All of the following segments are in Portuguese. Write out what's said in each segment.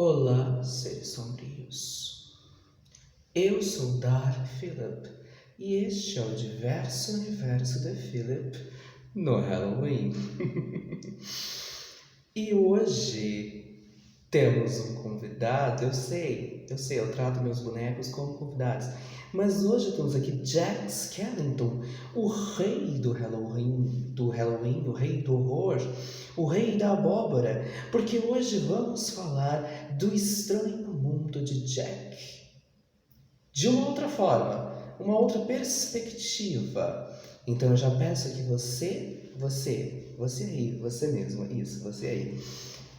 Olá, seres sombrios. Eu sou Dark Philip e este é o diverso universo de Philip no Halloween. E hoje temos um convidado. Eu sei, eu trato meus bonecos como convidados, mas hoje temos aqui Jack Skellington, o rei do Halloween, o rei do horror, o rei da abóbora, porque hoje vamos falar do estranho mundo de Jack. De uma outra forma, uma outra perspectiva. Então eu já peço que você aí, você mesmo, isso, você aí.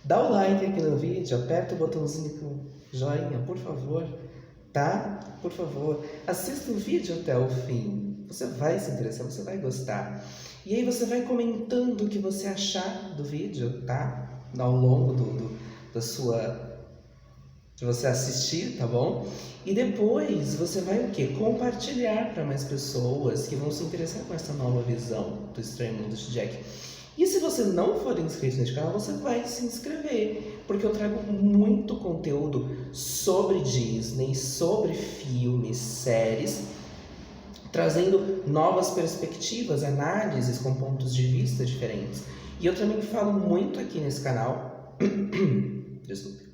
Dá o like aqui no vídeo, aperta o botãozinho com joinha, por favor, tá? Por favor, assista o vídeo até o fim. Você vai se interessar, você vai gostar. E aí você vai comentando o que você achar do vídeo, tá? Ao longo de você assistir, tá bom? E depois você vai o quê? Compartilhar para mais pessoas que vão se interessar com essa nova visão do estranho mundo de Jack. E se você não for inscrito nesse canal, você vai se inscrever, porque eu trago muito conteúdo sobre Disney, sobre filmes, séries, trazendo novas perspectivas, análises com pontos de vista diferentes. E eu também falo muito aqui nesse canal desculpe,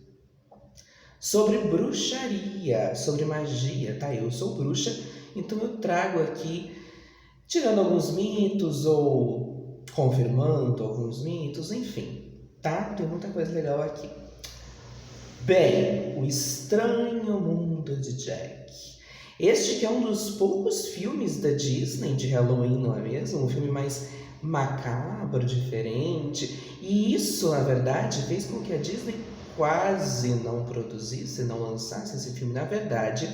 sobre bruxaria, sobre magia, tá? Eu sou bruxa, então eu trago aqui, tirando alguns mitos ou confirmando alguns mitos, enfim, tá? Tem muita coisa legal aqui. Bem, O Estranho Mundo de Jack. Este que é um dos poucos filmes da Disney de Halloween, não é mesmo? Um filme mais macabro, diferente. E isso, na verdade, fez com que a Disney quase não produzisse, não lançasse esse filme. Na verdade,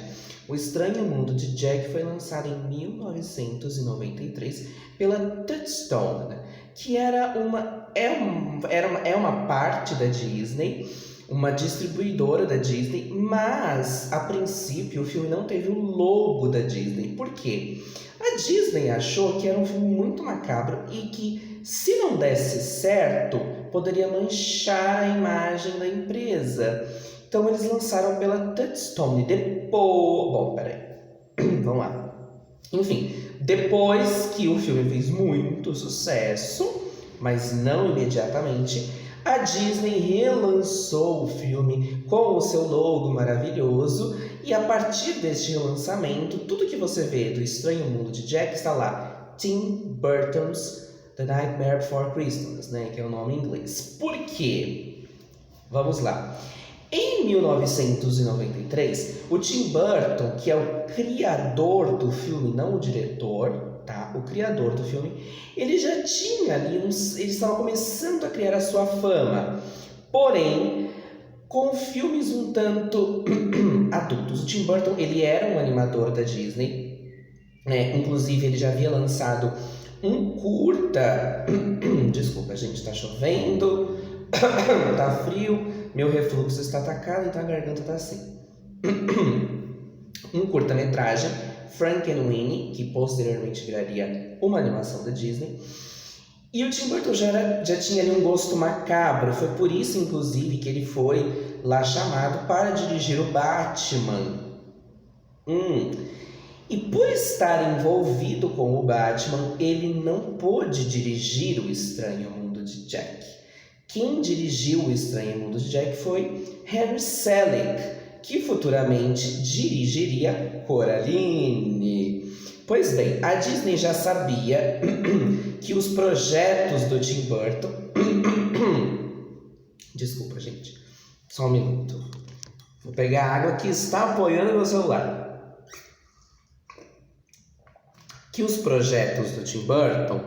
O Estranho Mundo de Jack foi lançado em 1993 pela Touchstone, que era uma parte da Disney, uma distribuidora da Disney, mas a princípio o filme não teve o logo da Disney. Por quê? A Disney achou que era um filme muito macabro e que, se não desse certo, poderia manchar a imagem da empresa. Então eles lançaram pela Touchstone. Vamos lá. Enfim, depois que o filme fez muito sucesso, mas não imediatamente, a Disney relançou o filme com o seu logo maravilhoso, e a partir deste relançamento, tudo que você vê do Estranho Mundo de Jack está lá. Tim Burton's The Nightmare Before Christmas, né, que é o nome em inglês. Por quê? Vamos lá. Em 1993, o Tim Burton, que é o criador do filme, não o diretor, tá? O criador do filme, ele já tinha ali ele estava começando a criar a sua fama. Porém, com filmes um tanto adultos. O Tim Burton, ele era um animador da Disney, né? Inclusive ele já havia lançado um curta. Desculpa, gente, tá chovendo, tá frio, meu refluxo está atacado, então a garganta tá assim. Um curta-metragem, Frankenweenie, que posteriormente viraria uma animação da Disney. E o Tim Burton já tinha ali um gosto macabro. Foi por isso, inclusive, que ele foi lá chamado para dirigir o Batman. E por estar envolvido com o Batman, ele não pôde dirigir O Estranho Mundo de Jack. Quem dirigiu O Estranho Mundo de Jack foi Henry Selick, que futuramente dirigiria Coraline. Pois bem, a Disney já sabia que os projetos do Tim Burton... Desculpa, gente. Só um minuto. Vou pegar a água que está apoiando meu celular. Que os projetos do Tim Burton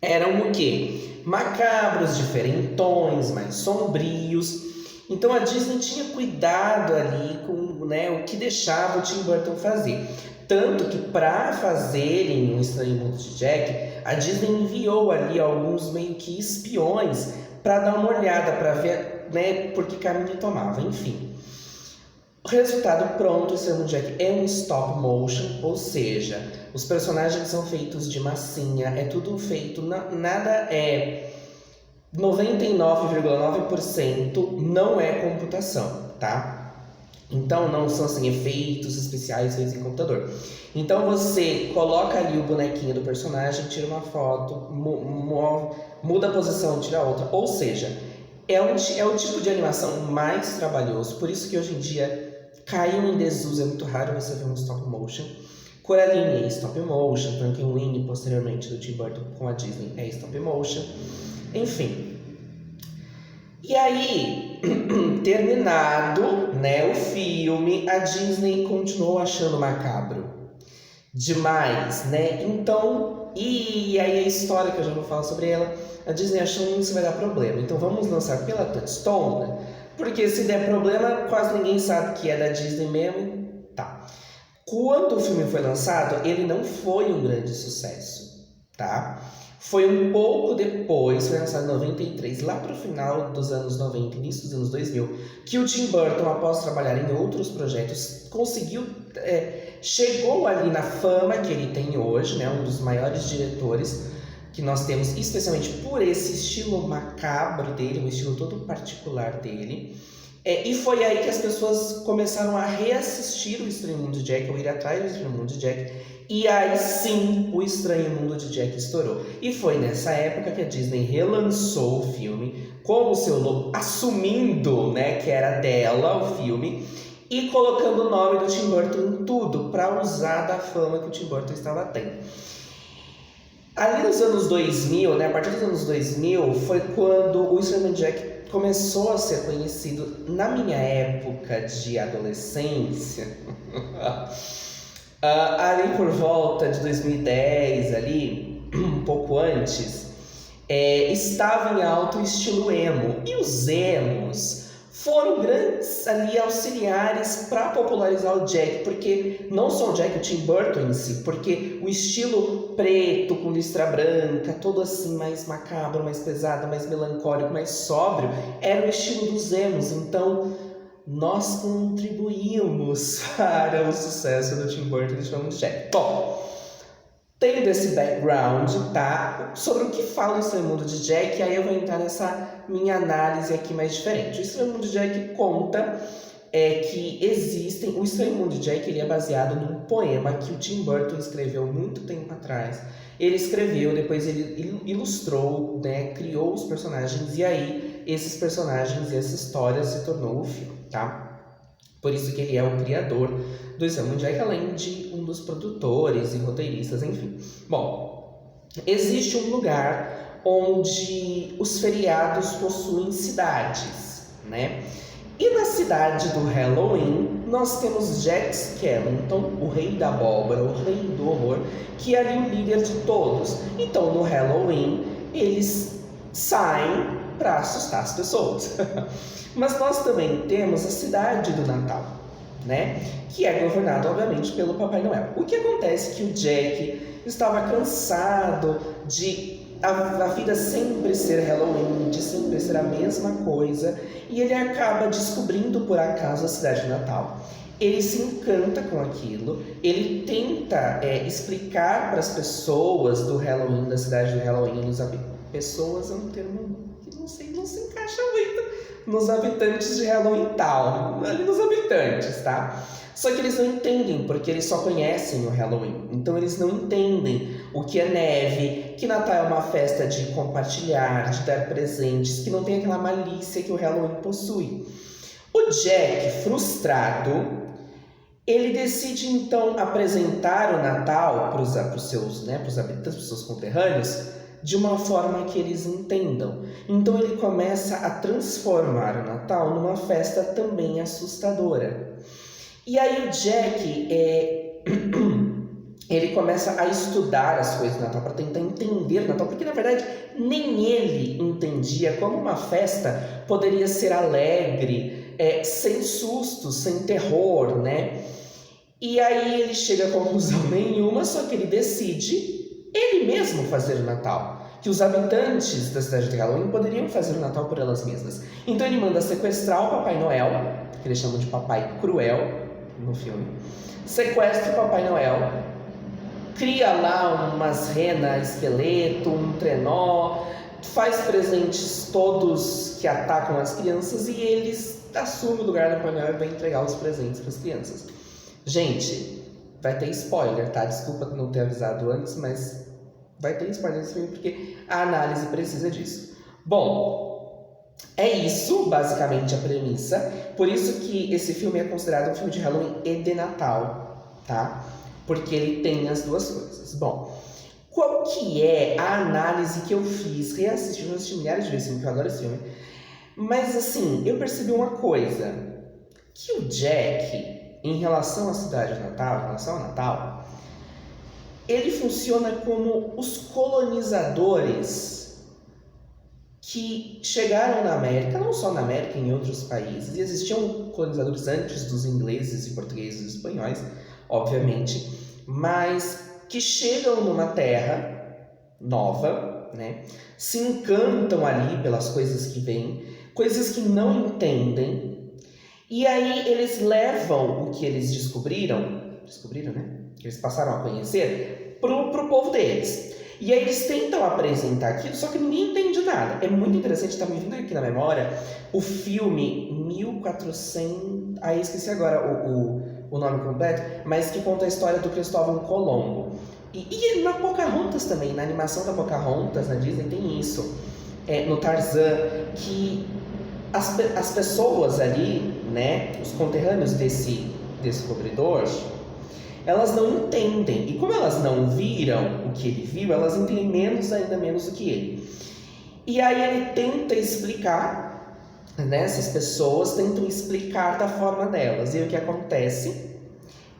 eram o quê? Macabros, diferentões, mais sombrios. Então a Disney tinha cuidado ali com, né, o que deixava o Tim Burton fazer. Tanto que para fazerem O Estranho Mundo de Jack, a Disney enviou ali alguns meio que espiões para dar uma olhada, para ver, né, por que caminho tomava, enfim. O resultado pronto, O Estranho Mundo de Jack é um stop motion, ou seja, os personagens são feitos de massinha, é tudo feito, nada é 99,9% não é computação, tá? Então não são assim efeitos especiais feitos em computador. Então você coloca ali o bonequinho do personagem, tira uma foto, muda a posição, tira outra. Ou seja, é o tipo de animação mais trabalhoso. Por isso que hoje em dia caiu em desuso, é muito raro você ver um stop motion. Coraline é stop motion, Frankenweenie posteriormente do Tim Burton com a Disney é stop motion. Enfim. E aí, terminado, né, o filme, a Disney continuou achando macabro demais, né? Então, e aí a história que eu já vou falar sobre ela, a Disney achou que isso vai dar problema. Então vamos lançar pela Touchstone, né? Porque se der problema, quase ninguém sabe que é da Disney mesmo. Tá. Quando o filme foi lançado, ele não foi um grande sucesso, tá? Foi um pouco depois, foi lançado em 93, lá para o final dos anos 90, início dos anos 2000, que o Tim Burton, após trabalhar em outros projetos, conseguiu, chegou ali na fama que ele tem hoje, né? Um dos maiores diretores que nós temos, especialmente por esse estilo macabro dele, um estilo todo particular dele. E foi aí que as pessoas começaram a reassistir o Estranho Mundo de Jack, ou ir atrás do Estranho Mundo de Jack, e aí sim o Estranho Mundo de Jack estourou. E foi nessa época que a Disney relançou o filme com o seu logo, assumindo, né, que era dela o filme, e colocando o nome do Tim Burton em tudo, para usar da fama que o Tim Burton estava tendo. Ali nos anos 2000, né, a partir dos anos 2000, foi quando o Estranho Mundo de Jack começou a ser conhecido. Na minha época de adolescência, ali por volta de 2010, ali, um pouco antes, estava em alta o estilo emo. E os emos foram grandes ali auxiliares para popularizar o Jack, porque não só o Jack, o Tim Burton em si, porque o estilo preto com listra branca, todo assim mais macabro, mais pesado, mais melancólico, mais sóbrio, era o estilo dos emos. Então nós contribuímos para o sucesso do Tim Burton e do Jack. Bom, tendo esse background, tá? Sobre o que fala o Estranho Mundo de Jack, aí eu vou entrar nessa minha análise aqui mais diferente. O Estranho Mundo de Jack conta que existem... O Estranho Mundo de Jack, ele é baseado num poema que o Tim Burton escreveu muito tempo atrás. Ele escreveu, depois ele ilustrou, né? Criou os personagens, e aí esses personagens e essa história se tornou o filme, tá? Por isso que ele é o criador do Estranho Mundo de Jack, além de um dos produtores e roteiristas, enfim. Bom, existe um lugar onde os feriados possuem cidades, né? E na cidade do Halloween, nós temos Jack Skellington, o rei da abóbora, o rei do horror, que é ali o líder de todos. Então, no Halloween, eles saem para assustar as pessoas. Mas nós também temos a cidade do Natal, né? Que é governada, obviamente, pelo Papai Noel. O que acontece é que o Jack estava cansado de a vida sempre ser Halloween, de sempre ser a mesma coisa, e ele acaba descobrindo por acaso a cidade do Natal. Ele se encanta com aquilo, ele tenta explicar para as pessoas do Halloween, da cidade do Halloween, pessoas é um termo que não se encaixa muito nos habitantes de Halloween Town, ali nos habitantes, tá? Só que eles não entendem, porque eles só conhecem o Halloween. Então eles não entendem o que é neve, que Natal é uma festa de compartilhar, de dar presentes, que não tem aquela malícia que o Halloween possui. O Jack, frustrado, ele decide então apresentar o Natal para os seus habitantes, para os seus conterrâneos, de uma forma que eles entendam. Então ele começa a transformar o Natal numa festa também assustadora. E aí o Jack, ele começa a estudar as coisas do Natal para tentar entender o Natal, porque na verdade nem ele entendia como uma festa poderia ser alegre, sem sustos, sem terror, né? E aí ele chega a conclusão nenhuma, só que ele decide ele mesmo fazer o Natal, que os habitantes da cidade de Halloween poderiam fazer o Natal por elas mesmas. Então ele manda sequestrar o Papai Noel, que eles chamam de Papai Cruel no filme, sequestra o Papai Noel, cria lá umas renas, esqueleto, um trenó, faz presentes todos que atacam as crianças e eles assumem o lugar do Papai Noel e vai entregar os presentes para as crianças. Gente, vai ter spoiler, tá? Desculpa não ter avisado antes, mas vai ter spoiler nesse filme porque a análise precisa disso. Bom, é isso, basicamente, a premissa. Por isso que esse filme é considerado um filme de Halloween e de Natal, tá? Porque ele tem as duas coisas. Bom, qual que é a análise que eu fiz? Reassisti milhares de vezes, porque eu adoro esse filme. Mas, assim, eu percebi uma coisa. Que o Jack, em relação à cidade de Natal, em relação ao Natal, ele funciona como os colonizadores que chegaram na América, não só na América, em outros países, e existiam colonizadores antes dos ingleses e portugueses e espanhóis, obviamente, mas que chegam numa terra nova, né? Se encantam ali pelas coisas que vêm, coisas que não entendem, e aí eles levam o que eles descobriram, né? Que eles passaram a conhecer, pro povo deles. E aí eles tentam apresentar aquilo, só que ninguém entende nada. É muito interessante, tá me vindo aqui na memória, o filme 1400... Aí esqueci agora o nome completo, mas que conta a história do Cristóvão Colombo. E na Pocahontas também, na animação da Pocahontas, na Disney, tem isso. No Tarzan, que as pessoas ali, né, os conterrâneos desse descobridor, elas não entendem. E como elas não viram o que ele viu, elas entendem ainda menos do que ele. E aí ele tenta explicar, né, essas pessoas tentam explicar da forma delas. E o que acontece?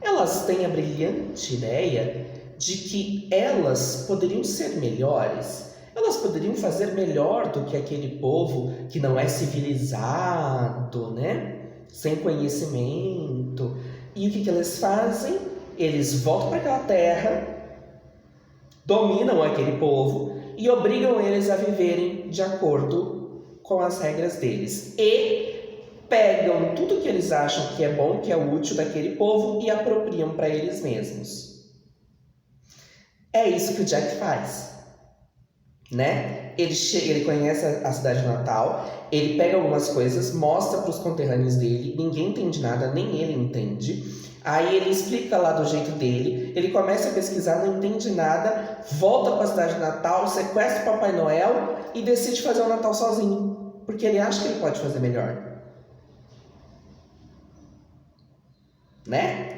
Elas têm a brilhante ideia de que elas poderiam ser melhores. Elas poderiam fazer melhor do que aquele povo que não é civilizado, né? Sem conhecimento. E o que eles fazem? Eles voltam para aquela terra, dominam aquele povo e obrigam eles a viverem de acordo com as regras deles. E pegam tudo que eles acham que é bom, que é útil daquele povo e apropriam para eles mesmos. É isso que o Jack faz, né? Ele conhece a cidade de Natal, ele pega algumas coisas, mostra para os conterrâneos dele, ninguém entende nada, nem ele entende. Aí ele explica lá do jeito dele, ele começa a pesquisar, não entende nada, volta para a cidade de Natal, sequestra o Papai Noel e decide fazer o Natal sozinho, porque ele acha que ele pode fazer melhor. Né?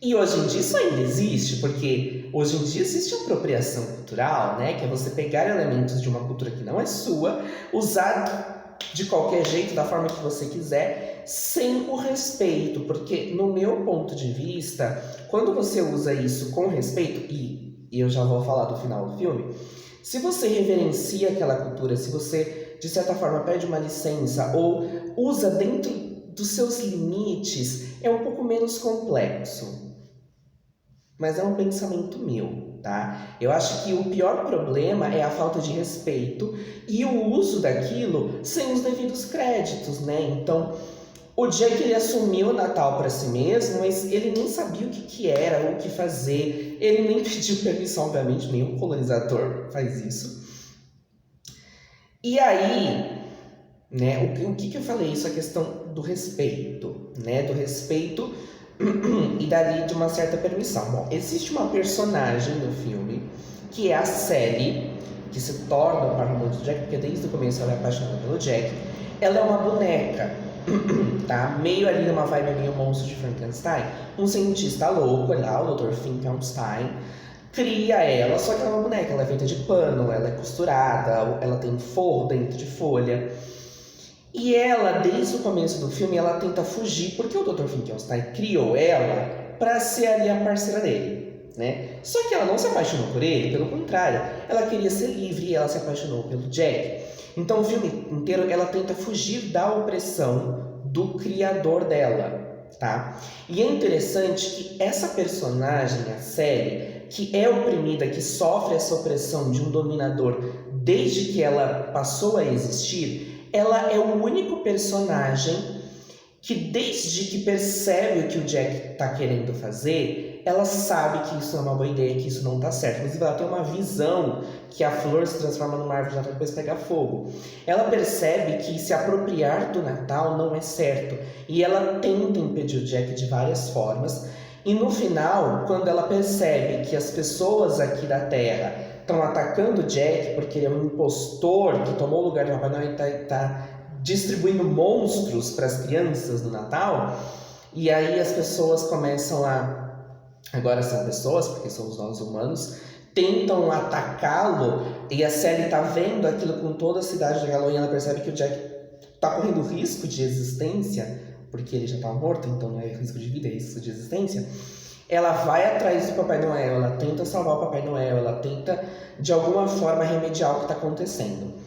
E hoje em dia isso ainda existe, porque hoje em dia existe apropriação cultural, né? Que é você pegar elementos de uma cultura que não é sua, usar de qualquer jeito, da forma que você quiser, sem o respeito. Porque, no meu ponto de vista, quando você usa isso com respeito, e eu já vou falar do final do filme, se você reverencia aquela cultura, se você, de certa forma, pede uma licença ou usa dentro dos seus limites, é um pouco menos complexo. Mas é um pensamento meu, tá? Eu acho que o pior problema é a falta de respeito e o uso daquilo sem os devidos créditos, né? Então, o dia que ele assumiu o Natal para si mesmo, mas ele nem sabia o que era, o que fazer. Ele nem pediu permissão, obviamente, nenhum colonizador faz isso. E aí, né, o que eu falei? Isso é a questão do respeito, né? Do respeito e dali de uma certa permissão. Bom, existe uma personagem no filme que é a Sally, que se torna par romântico do Jack, porque desde o começo ela é apaixonada pelo Jack. Ela é uma boneca, tá? Meio ali numa vibe meio monstro de Frankenstein. Um cientista louco lá, o Dr. Finkelstein, cria ela, só que ela é uma boneca, ela é feita de pano, ela é costurada, ela tem forro dentro de folha. E ela, desde o começo do filme, ela tenta fugir, porque o Dr. Finkelstein criou ela para ser ali a parceira dele, né? Só que ela não se apaixonou por ele, pelo contrário, ela queria ser livre e ela se apaixonou pelo Jack. Então o filme inteiro ela tenta fugir da opressão do criador dela, tá? E é interessante que essa personagem, a Sally, que é oprimida, que sofre essa opressão de um dominador desde que ela passou a existir, ela é o único personagem que desde que percebe o que o Jack está querendo fazer, ela sabe que isso não é uma boa ideia, que isso não está certo. Inclusive, ela tem uma visão que a flor se transforma numa árvore já depois pega fogo. Ela percebe que se apropriar do Natal não é certo. E ela tenta impedir o Jack de várias formas. E no final, quando ela percebe que as pessoas aqui da Terra estão atacando o Jack porque ele é um impostor que tomou o lugar de Papai Noel e está distribuindo monstros para as crianças no Natal, e aí as pessoas começam agora são pessoas, porque somos nós humanos, tentam atacá-lo, e a Sally está vendo aquilo com toda a cidade de Halloween. Ela percebe que o Jack está correndo risco de existência, porque ele já está morto, então não é risco de vida, é risco de existência. Ela vai atrás do Papai Noel, ela tenta salvar o Papai Noel, ela tenta de alguma forma remediar o que está acontecendo.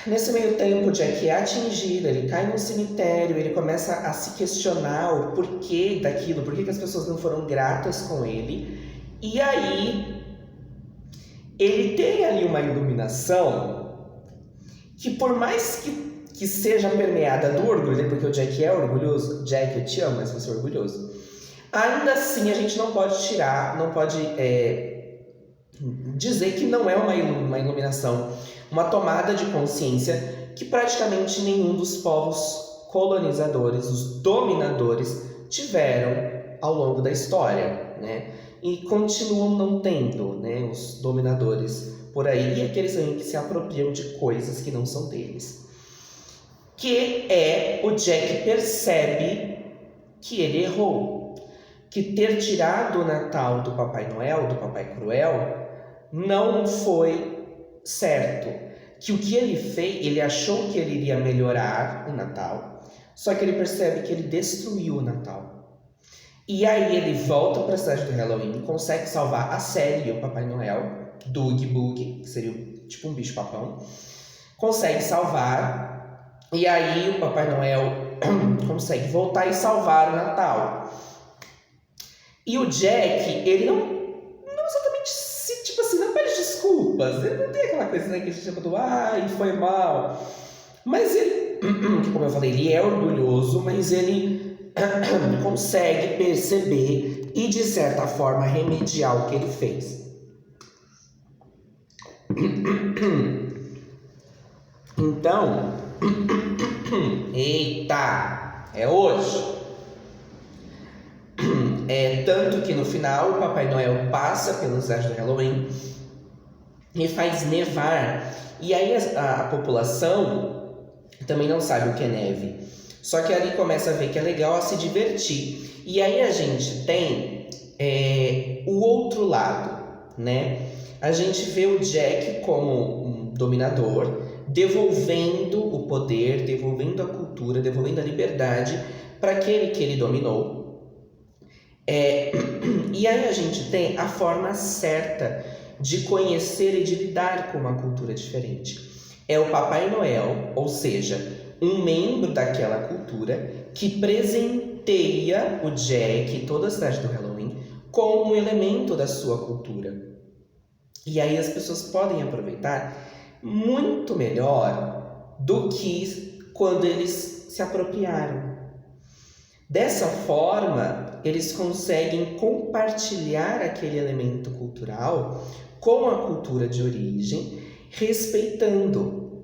Nesse meio tempo, o Jack é atingido, ele cai num cemitério, ele começa a se questionar o porquê daquilo, por que as pessoas não foram gratas com ele. E aí, ele tem ali uma iluminação que, por mais que seja permeada do orgulho, porque o Jack é orgulhoso, Jack, eu te amo, mas você é orgulhoso, ainda assim a gente não pode tirar, não pode dizer que não é uma iluminação, uma tomada de consciência que praticamente nenhum dos povos colonizadores, os dominadores, tiveram ao longo da história, né? E continuam não tendo, né, os dominadores por aí, e aqueles aí que se apropriam de coisas que não são deles. Que é o Jack percebe que ele errou, que ter tirado o Natal do Papai Noel, do Papai Cruel, não foi certo. Que o que ele fez, ele achou que ele iria melhorar o Natal, só que ele percebe que ele destruiu o Natal. E aí ele volta para a cidade do Halloween, consegue salvar a Sally e o Papai Noel, Doug Bug, que seria tipo um bicho-papão, consegue salvar, e aí o Papai Noel consegue voltar e salvar o Natal. E o Jack, ele não exatamente não pede desculpas, ele não tem aquela coisa, né, que a gente chama do ai, foi mal. Mas ele, como eu falei, ele é orgulhoso, mas ele consegue perceber e, de certa forma, remediar o que ele fez. Então, eita, é hoje. Tanto que no final o Papai Noel passa pela cidade do Halloween e faz nevar. E aí a população também não sabe o que é neve. Só que ali começa a ver que é legal a se divertir. E aí a gente tem o outro lado, né? A gente vê o Jack como um dominador, devolvendo o poder, devolvendo a cultura, devolvendo a liberdade para aquele que ele dominou. E aí a gente tem a forma certa de conhecer e de lidar com uma cultura diferente. É o Papai Noel, ou seja, um membro daquela cultura que presenteia o Jack e toda a cidade do Halloween com um elemento da sua cultura. E aí as pessoas podem aproveitar muito melhor do que quando eles se apropriaram. Dessa forma, eles conseguem compartilhar aquele elemento cultural com a cultura de origem, respeitando.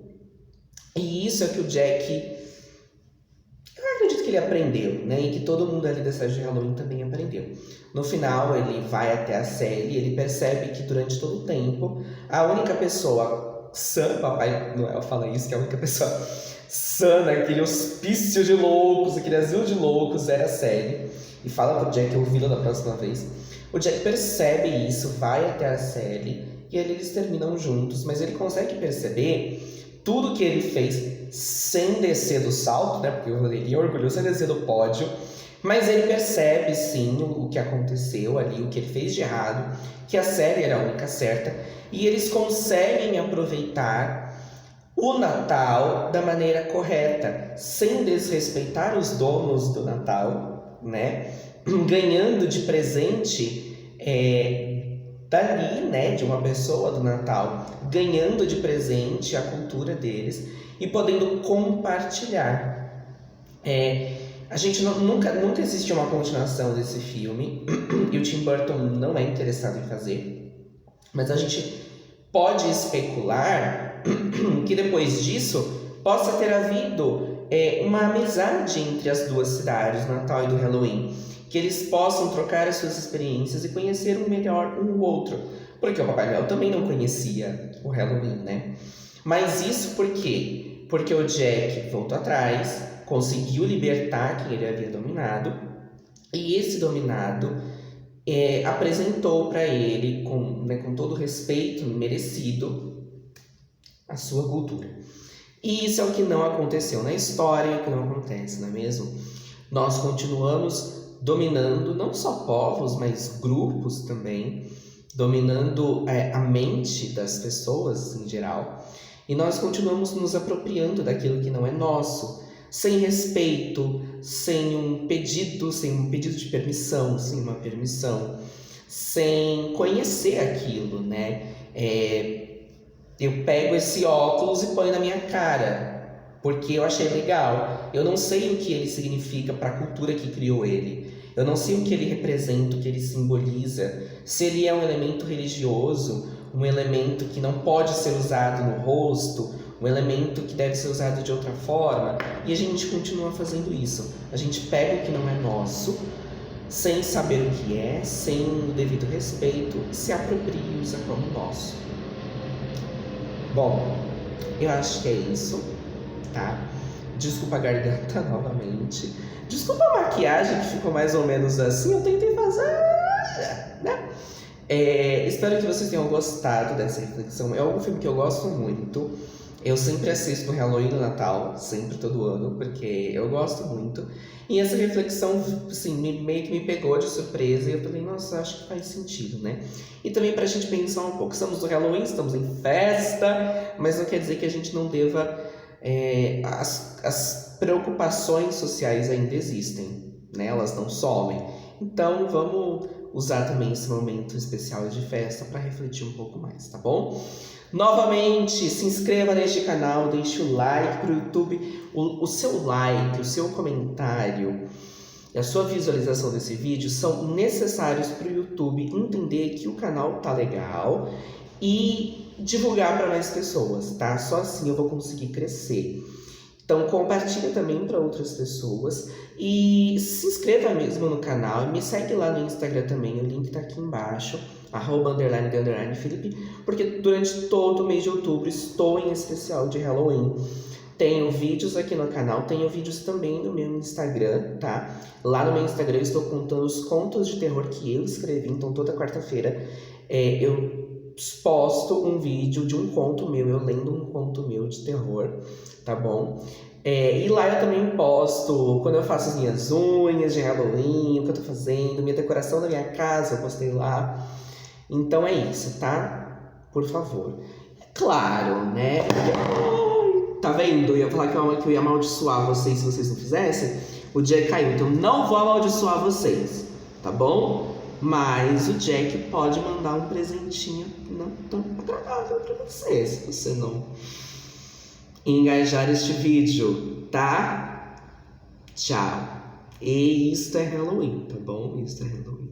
E isso é que o Jack, eu acredito que ele aprendeu, né? E que todo mundo ali da cidade de Halloween também aprendeu. No final, ele vai até a Sally e ele percebe que durante todo o tempo, a única pessoa sã, Papai Noel fala isso, que a única pessoa sã naquele hospício de loucos, aquele asilo de loucos, era a Sally. E fala pro Jack ouvi-la da próxima vez. O Jack percebe isso, vai até a Sally e eles terminam juntos, mas ele consegue perceber tudo que ele fez sem descer do salto, né? Porque ele é orgulhoso sem descer do pódio, mas ele percebe sim o que aconteceu ali, o que ele fez de errado, que a Sally era a única certa, e eles conseguem aproveitar o Natal da maneira correta, sem desrespeitar os donos do Natal, né? Ganhando de presente dali, né, de uma pessoa do Natal, ganhando de presente a cultura deles e podendo compartilhar. A gente nunca existiu uma continuação desse filme e o Tim Burton não é interessado em fazer, mas a gente pode especular que depois disso possa ter havido uma amizade entre as duas cidades, do Natal e do Halloween, que eles possam trocar as suas experiências e conhecer melhor um o outro, porque o Papai Noel também não conhecia o Halloween, né? Mas isso por quê? Porque o Jack voltou atrás, conseguiu libertar quem ele havia dominado, e esse dominado apresentou para ele, com todo o respeito merecido, a sua cultura. E isso é o que não aconteceu na história, o que não acontece, não é mesmo? Nós continuamos dominando não só povos, mas grupos também, dominando a mente das pessoas em geral, e nós continuamos nos apropriando daquilo que não é nosso, sem respeito, sem um pedido de permissão, sem uma permissão, sem conhecer aquilo, né? Eu pego esse óculos e ponho na minha cara, porque eu achei legal. Eu não sei o que ele significa para a cultura que criou ele. Eu não sei o que ele representa, o que ele simboliza. Se ele é um elemento religioso, um elemento que não pode ser usado no rosto, um elemento que deve ser usado de outra forma. E a gente continua fazendo isso. A gente pega o que não é nosso, sem saber o que é, sem o devido respeito, se apropria e usa como nosso. Bom, eu acho que é isso, tá? Desculpa a garganta novamente. Desculpa a maquiagem que ficou mais ou menos assim, eu tentei fazer, né? Espero que vocês tenham gostado dessa reflexão. É um filme que eu gosto muito. Eu sempre assisto no Halloween e no Natal, sempre, todo ano, porque eu gosto muito. E essa reflexão, assim, meio que me pegou de surpresa e eu falei, nossa, acho que faz sentido, né? E também pra gente pensar um pouco, estamos no Halloween, estamos em festa, mas não quer dizer que a gente não deva... as preocupações sociais ainda existem, né? Elas não somem. Então, vamos usar também esse momento especial de festa para refletir um pouco mais, tá bom? Novamente, se inscreva neste canal, deixe o like para o YouTube. O seu like, o seu comentário e a sua visualização desse vídeo são necessários para o YouTube entender que o canal tá legal e divulgar para mais pessoas, tá? Só assim eu vou conseguir crescer. Então compartilha também para outras pessoas e se inscreva mesmo no canal e me segue lá no Instagram também, o link tá aqui embaixo, @_Felipe, porque durante todo o mês de outubro estou em especial de Halloween. Tenho vídeos aqui no canal, tenho vídeos também no meu Instagram, tá? Lá no meu Instagram eu estou contando os contos de terror que eu escrevi, então toda quarta-feira eu posto um vídeo de um conto meu, eu lendo um conto meu de terror, tá bom? E lá eu também posto quando eu faço as minhas unhas de Halloween, o que eu tô fazendo, minha decoração da minha casa, eu postei lá. Então é isso, tá? Por favor. Claro, né? Tá vendo? Eu ia falar que eu ia amaldiçoar vocês se vocês não fizessem. O dia caiu, então não vou amaldiçoar vocês, tá bom? Mas o Jack pode mandar um presentinho não tão agradável pra você, se você não engajar este vídeo, tá? Tchau. E isto é Halloween, tá bom? Isto é Halloween.